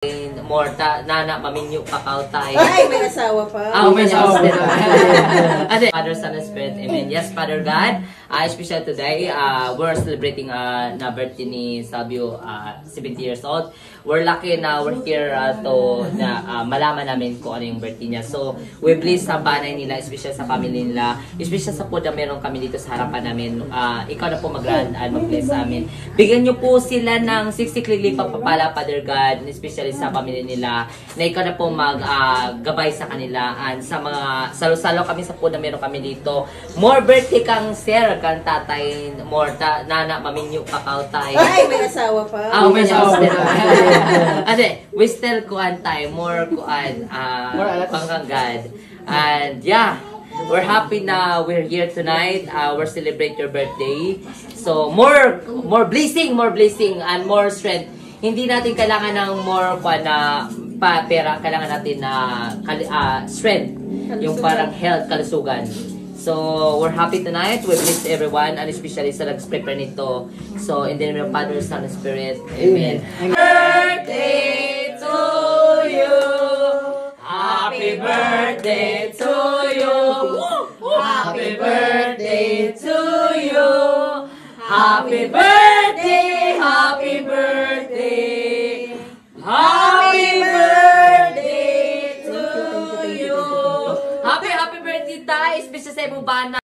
More nana maminyo kakao tayo. Ay, may asawa pa. May asawa din. Father, Son, and Spirit. Amen. Yes, Father God. Especially today, we're celebrating na birthday ni Sabio, 70 years old. We're lucky na we're here to malaman namin kung ano yung birthday niya. So, we bless sa banay nila, especially sa family nila, especially sa po na meron kami dito sa harapan namin. Ikaw na po mag-grand and mag-bless sa amin. Bigyan niyo po sila ng 60 klili papapala, Father God, especially sa family nila, na ikaw na po mag-gabay sa kanila. And sa mga salo-salo kami sa po na meron kami dito. More birthday kang sir, kang tatay, more nana, maminyo kakao tayo. Ay, may asawa pa. May asawa din. We still kuan tayo, more kuan, panggagad. And yeah, we're happy na we're here tonight. We're celebrate your birthday. So more blessing, and more strength. Hindi natin kailangan ng more kuan na pera, kailangan natin na strength, yung parang health, kalusugan. So, we're happy tonight. We bless everyone, and especially sa nag-prepare nito. So, in the name of Father, Son, and Spirit. Amen. Birthday to you. Happy birthday to you. Happy birthday to you. Happy birthday.